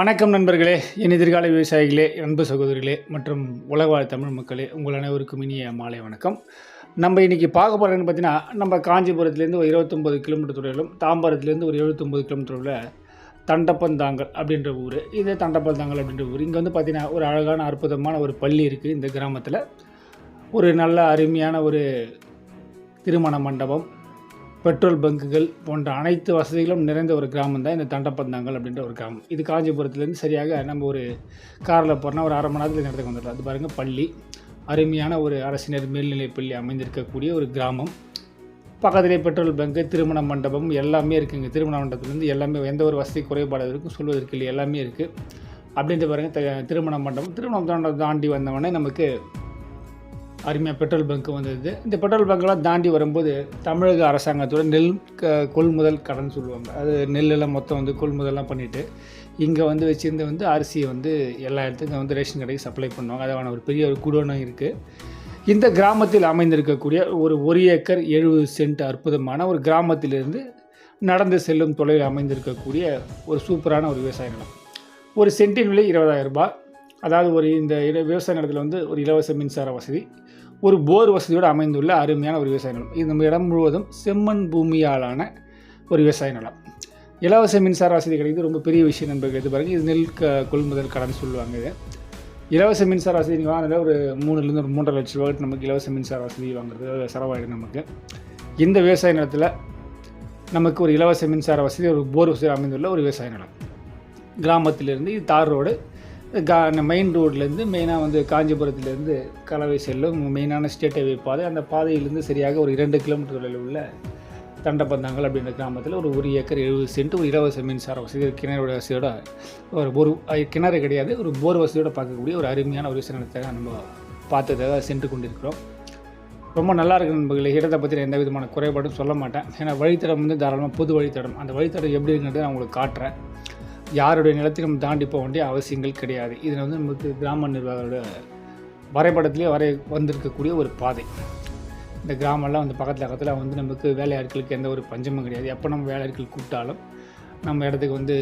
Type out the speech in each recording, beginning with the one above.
வணக்கம் நண்பர்களே, என் எதிர்கால விவசாயிகளே, அன்பு சகோதரிகளே மற்றும் உலகவாழ் தமிழ் மக்களே, உங்கள் அனைவருக்கும் இனிய மாலை வணக்கம். நம்ம இன்றைக்கி பார்க்க போகிறோன்னு பார்த்தீங்கன்னா, நம்ம காஞ்சிபுரத்துலேருந்து ஒரு 29 கிலோமீட்டர் தொலைவிலும், தாம்பரத்துலேருந்து ஒரு 79 கிலோமீட்டர் தொலைவில் தண்டப்பந்தாங்கல் அப்படின்ற ஊர். இது தண்டப்பந்தாங்கல் அப்படின்ற ஊர். இங்கே வந்து பார்த்திங்கன்னா ஒரு அழகான அற்புதமான ஒரு பள்ளி இருக்குது. இந்த கிராமத்தில் ஒரு நல்ல அருமையான ஒரு திருமண மண்டபம், பெட்ரோல் பங்குகள் போன்ற அனைத்து வசதிகளும் நிறைந்த ஒரு கிராமம் தான் இந்த தண்டப்பந்தாங்கல் அப்படின்ற ஒரு கிராமம். இது காஞ்சிபுரத்துலேருந்து சரியாக நம்ம ஒரு காரில் போகிறோன்னா ஒரு 1/2 மணி நேரத்தில் இந்த இடத்துக்கு வந்துடலாம். அது பாருங்கள், பள்ளி அருமையான ஒரு அரசினர் மேல்நிலைப் பள்ளி அமைந்திருக்கக்கூடிய ஒரு கிராமம். பக்கத்திலே பெட்ரோல் பங்கு, திருமண மண்டபம் எல்லாமே இருக்குங்க. திருமண மண்டபத்துலேருந்து எல்லாமே, எந்த ஒரு வசதி குறைபாடு இருக்கும் சொல்வதற்கு இல்லை, எல்லாமே இருக்குது. அப்படின்ட்டு பாருங்கள், திருமண மண்டபம் தாண்டி வந்தவொடனே நமக்கு அருமையாக பெட்ரோல் பங்க்கு வந்தது. இந்த பெட்ரோல் பங்க்கெலாம் தாண்டி வரும்போது தமிழக அரசாங்கத்தோட நெல் கொள்முதல் கடன் சொல்லுவாங்க. அது நெல்லெல்லாம் மொத்தம் வந்து கொள்முதல்லாம் பண்ணிவிட்டு இங்கே வந்து வச்சுருந்து அரிசியை வந்து எல்லா இடத்துக்கும் வந்து ரேஷன் கடைக்கு சப்ளை பண்ணுவாங்க. அதான ஒரு பெரிய ஒரு குடோனும் இருக்குது. இந்த கிராமத்தில் அமைந்திருக்கக்கூடிய ஒரு ஏக்கர் 70 சென்ட் அற்புதமான ஒரு கிராமத்திலிருந்து நடந்து செல்லும் தொலைவில் அமைந்திருக்கக்கூடிய ஒரு சூப்பரான ஒரு விவசாய நிலம். ஒரு சென்ட்டின் விலை 20,000 ரூபாய். அதாவது இந்த விவசாய நிலத்தில் வந்து ஒரு இலவச மின்சார வசதி, ஒரு போர் வசதியோடு அமைந்துள்ள அருமையான ஒரு விவசாய நிலம். இது நம்ம இடம் முழுவதும் செம்மண் பூமியாலான ஒரு விவசாய நிலம். இலவச மின்சார வசதி கிடைக்கிறது ரொம்ப பெரிய விஷயம் நண்பர்கள். இது பாருங்கள், இது நெல் கொள்முதல் கடன் சொல்லுவாங்க. இது இலவச மின்சார வசதி நீங்கள் வாங்கினா ஒரு 3 ஒரு 3.5 லட்ச ரூபாய்க்கு நமக்கு இலவச மின்சார வசதி வாங்குறது செலவாயிடும் நமக்கு. இந்த விவசாய நிலத்தில் நமக்கு ஒரு இலவச மின்சார வசதி, ஒரு போர் வசதி அமைந்துள்ள ஒரு விவசாய நிலம். கிராமத்திலிருந்து இது தார் ரோடு, மெயின் ரோட்லேருந்து மெயினாக வந்து காஞ்சிபுரத்துலேருந்து கலவை செல்லும் மெயினான ஸ்டேட் ஹைவே பாதை. அந்த பாதையிலேருந்து சரியாக ஒரு 2 கிலோமீட்டர் தொலைவில் உள்ள தண்டப்பந்தாங்கல் அப்படின்ற கிராமத்தில் ஒரு ஏக்கர் 70 சென்ட் ஒரு இலவச மின்சார வசதி, கிணறு வசதியோட ஒரு கிணறு கிடையாது, ஒரு போர் வசதியோடு பார்க்கக்கூடிய ஒரு அருமையான ஒரு விவசாயத்தை நம்ம பார்த்ததாக சென்று கொண்டிருக்கிறோம். ரொம்ப நல்லா இருக்குது நண்பர்களே. இடத்தை பற்றி எந்த விதமான குறைபாடும் சொல்ல மாட்டேன். ஏன்னா வழித்தடம் வந்து தாராளமாக பொது வழித்தடம். அந்த வழித்தடம் எப்படி இருக்குன்றது நான் உங்களுக்கு காட்டுறேன். யாருடைய நிலத்தையும் நம்ம தாண்டி போக வேண்டிய அவசியங்கள் கிடையாது. இதில் வந்து நமக்கு கிராம நிர்வாகோட வரைபடத்திலே வந்திருக்கக்கூடிய ஒரு பாதை. இந்த கிராமம்லாம் வந்து பக்கத்தில் வந்து நமக்கு வேலையாட்களுக்கு எந்த ஒரு பஞ்சமும் கிடையாது. எப்போ நம்ம வேலையாட்கள் கூப்பிட்டாலும் நம்ம இடத்துக்கு வந்து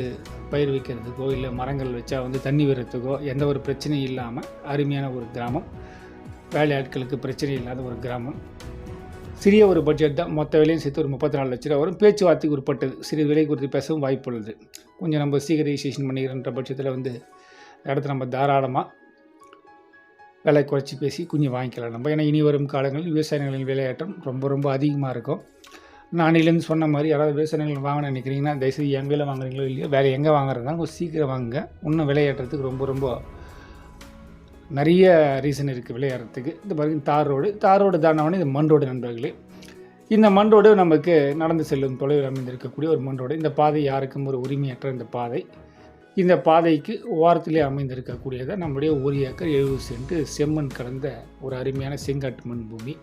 பயிர் வைக்கிறதுக்கோ இல்லை மரங்கள் வச்சா வந்து தண்ணி விடுறதுக்கோ எந்த ஒரு பிரச்சனையும் இல்லாமல் அருமையான ஒரு கிராமம். வேலையாட்களுக்கு பிரச்சனை இல்லாத ஒரு கிராமம். சிறிய ஒரு பட்ஜெட் தான். மொத்த விலையும் சேர்த்து ஒரு 34 லட்ச ரூபா வரும். பேச்சுவார்த்தைக்கு உட்பட்டது. சிறிய விலை குறித்து பேசவும் வாய்ப்புள்ளது. கொஞ்சம் நம்ம சீக்கிரம் ரிஜிஸ்ட்ரேஷன் பண்ணிக்கிறன்ற பட்சத்தில் வந்து இடத்த நம்ம தாராளமாக விலை குறைச்சி பேசி கொஞ்சம் வாங்கிக்கலாம் நம்ம. ஏன்னா இனி வரும் காலங்களில் விவசாய நிலங்களின் விலையேற்றம் ரொம்ப அதிகமாக இருக்கும். நான் அன்னிலேருந்து சொன்ன மாதிரி யாராவது விவசாய நிலங்கள் வாங்க நினைக்கிறீங்கன்னா தயவுசெய்து எங்கே வாங்குறீங்களோ இல்லையோ வேறு எங்கே வாங்குறதுனாலும் கொஞ்சம் சீக்கிரம் வாங்குங்க. இன்னும் விலையேற்றத்துக்கு ரொம்ப நிறைய ரீசன் இருக்குது விளையாடுறதுக்கு. இந்த பாருங்க, தார் ரோடு தானவனே இது மண் ரோடு நண்பர்களே. இந்த மண் ரோடு நமக்கு நடந்து செல்லும் தொலைவில் அமைந்திருக்கக்கூடிய ஒரு மண் ரோடு. இந்த பாதை யாருக்கும் ஒரு உரிமையற்ற இந்த பாதை. இந்த பாதைக்கு ஓரத்திலே அமைந்திருக்கக்கூடியதை நம்முடைய 1 ஏக்கர் 70 சென்ட் செம்மண் கலந்த ஒரு அருமையான செங்காட்டு மண் பூமி.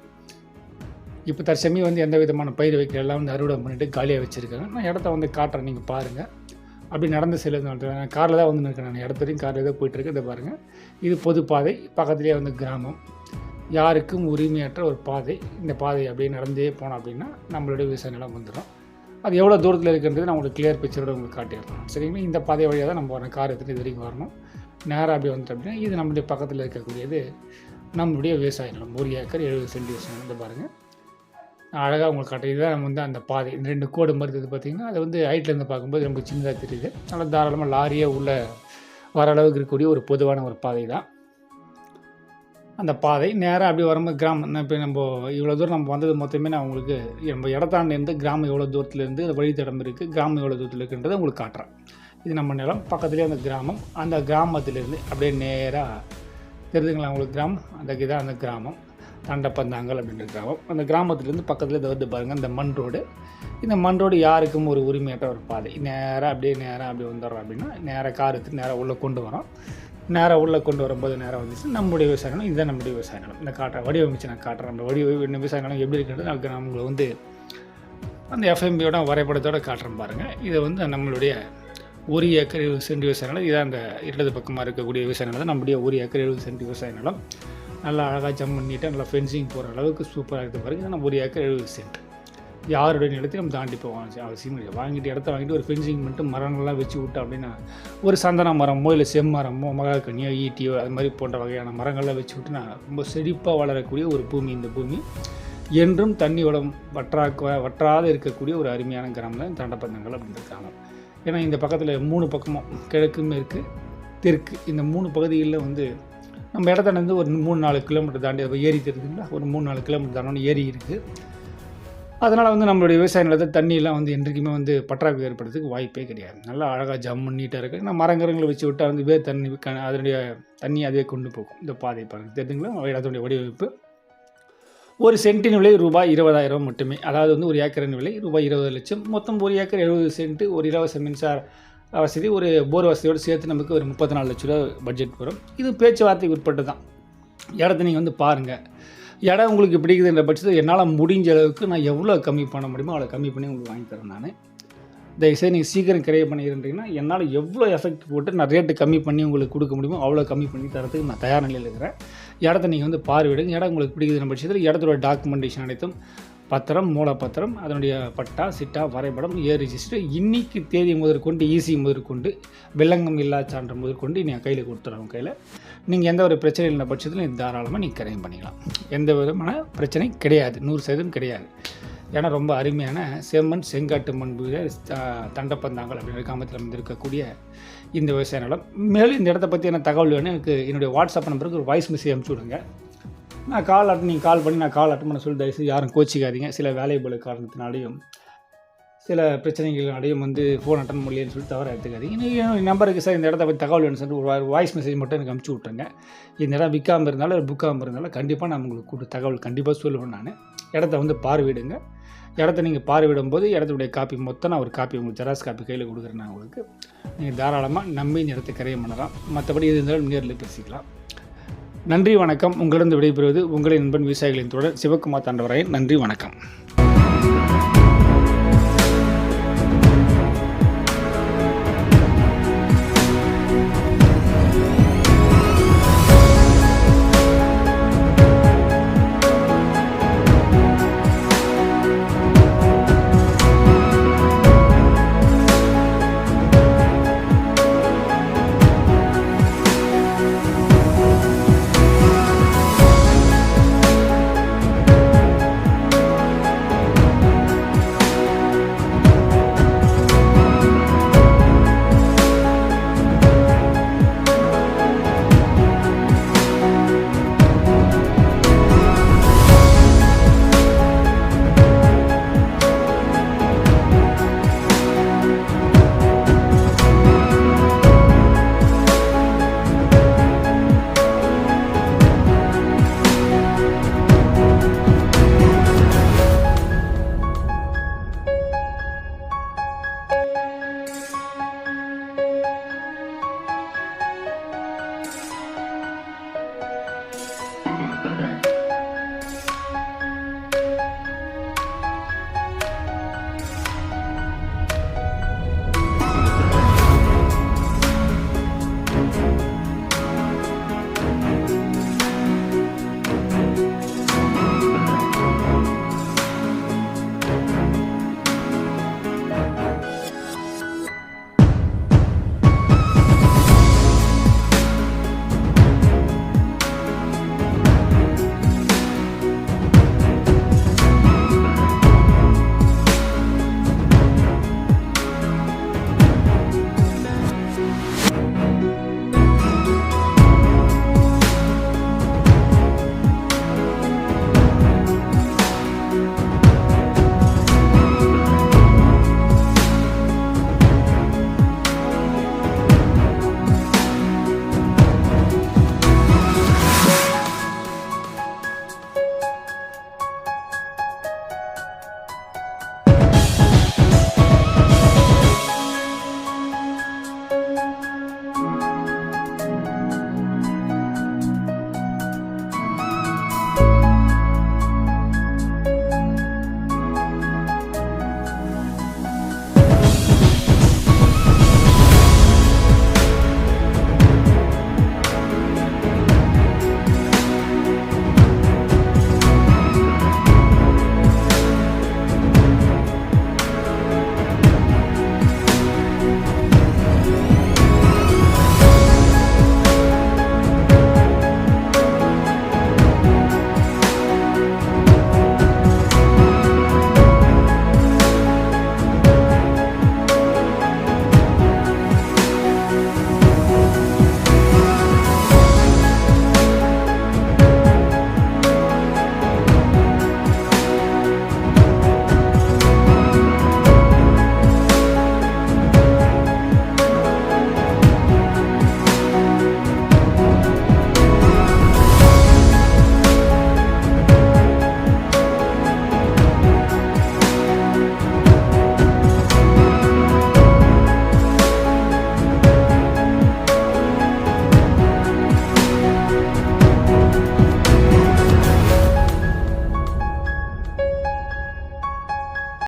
இப்போ தற்சமயம் வந்து எந்த விதமான பயிர் வைக்கிற எல்லாம் வந்து அறுவடை பண்ணிவிட்டு காலியாக வச்சுருக்காங்க. நான் இடத்த வந்து காட்டுறேன், நீங்கள் பாருங்கள். அப்படி நடந்து செல்லுறது நான் காரில் தான் வந்து இருக்கேன். நான் இடத்துலையும் காரில் தான் போயிட்டுருக்கேன். இதை பாருங்கள், இது பொது பாதை. பக்கத்துலேயே வந்து கிராமம், யாருக்கும் உரிமையற்ற ஒரு பாதை. இந்த பாதை அப்படியே நடந்தே போனோம் அப்படின்னா நம்மளுடைய விவசாய நிலம் வந்துடும். அது எவ்வளோ தூரத்தில் இருக்குன்றது நான் உங்களுக்கு கிளியர் பிக்சரோட உங்களுக்கு காட்டிடுறேன். சரிங்களா? இந்த பாதை வழியாக தான் நம்ம வரணும். கார் எடுத்துகிட்டு இது வரைக்கும் வரணும். நேராக அப்படி வந்துட்டு அப்படின்னா இது நம்மளுடைய பக்கத்தில் இருக்கக்கூடியது நம்மளுடைய விவசாய நிலம். 1 ஏக்கர் 70 சென்ட் விவசாய நிலம். இதை பாருங்கள், அழகாக உங்களுக்கு காட்டுறது. இதுதான் நம்ம வந்து அந்த பாதை. இந்த 2 கோடு மாதிரி இது பார்த்திங்கன்னா அது வந்து ஹைட்லேருந்து பார்க்கும்போது ரொம்ப சின்னதாக தெரியுது. நல்லா தாராளமாக லாரியே உள்ளே வர அளவுக்கு இருக்கக்கூடிய ஒரு பொதுவான ஒரு பாதை தான் அந்த பாதை. நேராக அப்படி வரும்போது கிராமம். இப்போ நம்ம இவ்வளோ தூரம் நம்ம வந்தது மொத்தமே நான் உங்களுக்கு நம்ம இடத்தாண்டேருந்து கிராமம் எவ்வளோ தூரத்துலேருந்து வழித்தடம் இருக்குது, கிராமம் எவ்வளோ தூரத்தில் இருக்குன்றதை உங்களுக்கு காட்டுறேன். இது நம்ம நிலம். பக்கத்துலேயே அந்த கிராமம். அந்த கிராமத்திலேருந்து அப்படியே நேராக தெரிஞ்சுங்களா உங்களுக்கு கிராமம். இதான் அந்த கிராமம் தண்டப்பந்தாங்கல் அப்படின்ற கிராமம். அந்த கிராமத்துலேருந்து பக்கத்தில் இதை வந்து பாருங்கள், இந்த மண் ரோடு. இந்த மண் ரோடு யாருக்கும் ஒரு உரிமையற்ற ஒரு பாதை. நேராக அப்படி வந்துடுறோம் அப்படின்னா நேராக கார் எடுத்து நேராக உள்ளே கொண்டு வரோம். நேராக உள்ளே கொண்டு வரும்போது நேராக வந்துச்சு நம்முடைய விவசாய நிலம். இதுதான் நம்முடைய விவசாய நிலம். இந்த வடிவமைச்சு நான் காட்டுறேன். நம்ம விவசாய நிலம் எப்படி இருக்குன்றது நான் உங்களுக்கு வந்து அந்த எஃப்எம்பியோட வரைபடத்தோடு காட்டுறேன் பாருங்கள். இதை வந்து நம்மளுடைய 1 ஏக்கர் 70 சென்ட் விவசாய நிலம். இதான் அந்த இடது பக்கமாக இருக்கக்கூடிய விவசாய நிலம். நம்முடைய 1 ஏக்கர் 70 சென்ட் விவசாய நிலம். நல்லா அழகாக ஜம் பண்ணிவிட்டு நல்லா ஃபென்சிங் போகிற அளவுக்கு சூப்பராக இருக்குது பாருங்கள். நம்ம 1 ஏக்கர் 70 சென்ட். யாருடைய நிலத்தையும் நம்ம தாண்டி போக அவசியம் இல்லை. வாங்கிட்டு இடத்த வாங்கிட்டு ஒரு ஃபென்சிங் மட்டும் மரங்கள்லாம் வச்சு விட்டோம் அப்படின்னா, ஒரு சந்தன மரமோ இல்லை செம்மரமோ மகாக்கனியோ ஈட்டியோ அது மாதிரி போன்ற வகையான மரங்கள்லாம் வச்சு விட்டுனா ரொம்ப செழிப்பாக வளரக்கூடிய ஒரு பூமி இந்த பூமி. என்றும் தண்ணி வளம் வற்றாத இருக்கக்கூடிய ஒரு அருமையான கிராமம் தான் தண்டப்பந்தங்கள் அப்படின்ற கிராமம். ஏன்னா இந்த பக்கத்தில் 3 பக்கமும் கிழக்கு மேற்கு தெற்கு இந்த 3 பகுதிகளில் வந்து நம்ம இடத்துலேருந்து ஒரு 3-4 கிலோமீட்டர் தாண்டி ஏரி தெரியுதுங்களா, ஒரு 3-4 கிலோமீட்டர் தாண்டி ஏரி இருக்குது. அதனால் வந்து நம்மளுடைய விவசாய நிலத்தை தண்ணியெல்லாம் வந்து என்றைக்குமே வந்து பற்றாக்குறை ஏற்படுறதுக்கு வாய்ப்பே கிடையாது. நல்லா அழகாக ஜம்முன்னு நீட்டாக இருக்குது. நான் மரங்களை வச்சு விட்டால் வந்து தண்ணி அதனுடைய தண்ணி அதுவே கொண்டு போகும். இந்த பாதை பாருங்கள் தெரியுதுங்களா, இடத்துடைய வடிவமைப்பு. ஒரு சென்ட்டின் விலை ரூபாய் 20,000 மட்டுமே. அதாவது வந்து ஒரு ஏக்கரின் விலை ரூபாய் 20 லட்சம். மொத்தம் ஒரு ஏக்கர் 70 சென்ட், ஒரு இலவச மின்சார வசதி, ஒரு போர் வசதியோடு சேர்த்து நமக்கு ஒரு 34 லட்ச ரூபா பட்ஜெட் வரும். இது பேச்சுவார்த்தைக்கு உட்பட்டு தான். இடத்த நீங்கள் வந்து பாருங்கள். இடம் உங்களுக்கு பிடிக்குதுன்ற பட்சத்தில் என்னால் முடிஞ்ச அளவுக்கு நான் எவ்வளோ கம்மி பண்ண முடியுமோ அவ்வளோ கம்மி பண்ணி உங்களுக்கு வாங்கி தரேன். நான் தயவுசெய்து நீங்கள் சீக்கிரம் கிரைய பண்ணிக்கிறீங்கன்னா என்னால் எவ்வளோ எஃபெக்ட் போட்டு நான் ரேட்டு கம்மி பண்ணி உங்களுக்கு கொடுக்க முடியுமோ அவ்வளோ கம்மி பண்ணி தரத்துக்கு நான் தயார் நிலையில் இருக்கிறேன். இடத்த நீங்கள் வந்து பார்வையிடுங்க. இடம் உங்களுக்கு பிடிக்குதுன்ற பட்சத்தில் இடத்தோட டாக்குமெண்டேஷன் அனைத்தும் பத்திரம், மூலப்பத்திரம், அதனுடைய பட்டா, சிட்டா, வரைபடம், ரிஜிஸ்டர், இன்றைக்கி தேதி முதற்கொண்டு ஈசி முதற்கொண்டு வெள்ளங்கம் இல்லா சான்று முதற்கொண்டு நீங்கள் கையில் கொடுத்துறோம். கையில் நீங்கள் எந்த ஒரு பிரச்சனை இல்லை பட்சத்தில் நீங்கள் தாராளமாக நீங்கள் கிரையம் பண்ணிக்கலாம். எந்த விதமான பிரச்சனை கிடையாது, 100% கிடையாது. ஏன்னா ரொம்ப அருமையான செம்மண் செங்காட்டு மண் தண்டப்பந்தாங்கல் அப்படின்ற கிராமத்தில் வந்து இருக்கக்கூடிய இந்த விவசாய நிலம். மேலும் இந்த இடத்த பற்றி என்ன தகவல் வேணும் எனக்கு என்னுடைய வாட்ஸ்அப் நம்பருக்கு ஒரு வாய்ஸ் மெசேஜ் அனுப்பிச்சி விடுங்க. நீங்கள் கால் பண்ணி நான் கால் அட்டன் பண்ண சொல்லி தயவுசெய்து யாரும் கோச்சிக்காதீங்க. சில வேலைபோல காரணத்தினாலையும் சில பிரச்சனைகளாலையும் வந்து ஃபோன் அட்டன் முடியலன்னு சொல்லி தவற எடுத்துக்காதீங்க. நீங்கள் நம்பருக்கு சார் இந்த இடத்த பற்றி தகவல் வேணும்னு சொல்லிட்டு ஒரு வாய்ஸ் மெசேஜ் மட்டும் எனக்கு அனுப்பிச்சி விட்ருங்க. இந்த இடம் விற்காமல் இருந்தாலும் புக்காமல் இருந்தாலும் கண்டிப்பாக நான் உங்களுக்கு தகவல் கண்டிப்பாக சொல்லுவேன். நான் இடத்த வந்து பார்வையிடுங்க. இடத்த நீங்கள் பார்வையிடும் போது இடத்துடைய காப்பி மொத்தம் நான் ஒரு காப்பி உங்களுக்கு ஜெராக்ஸ் காப்பி கையில் கொடுக்குறேன். நான் உங்களுக்கு நீங்கள் தாராளமாக நம்பி இந்த இடத்தை கிரையம் பண்ணலாம். மற்றபடி எது இருந்தாலும் நேரில் பேசிக்கலாம். நன்றி வணக்கம். உங்களிடம் விடைபெறுவது உங்களின் நண்பன் விவசாயிகளின் தொடர் சிவகுமார் தாண்டவராயன். நன்றி வணக்கம்.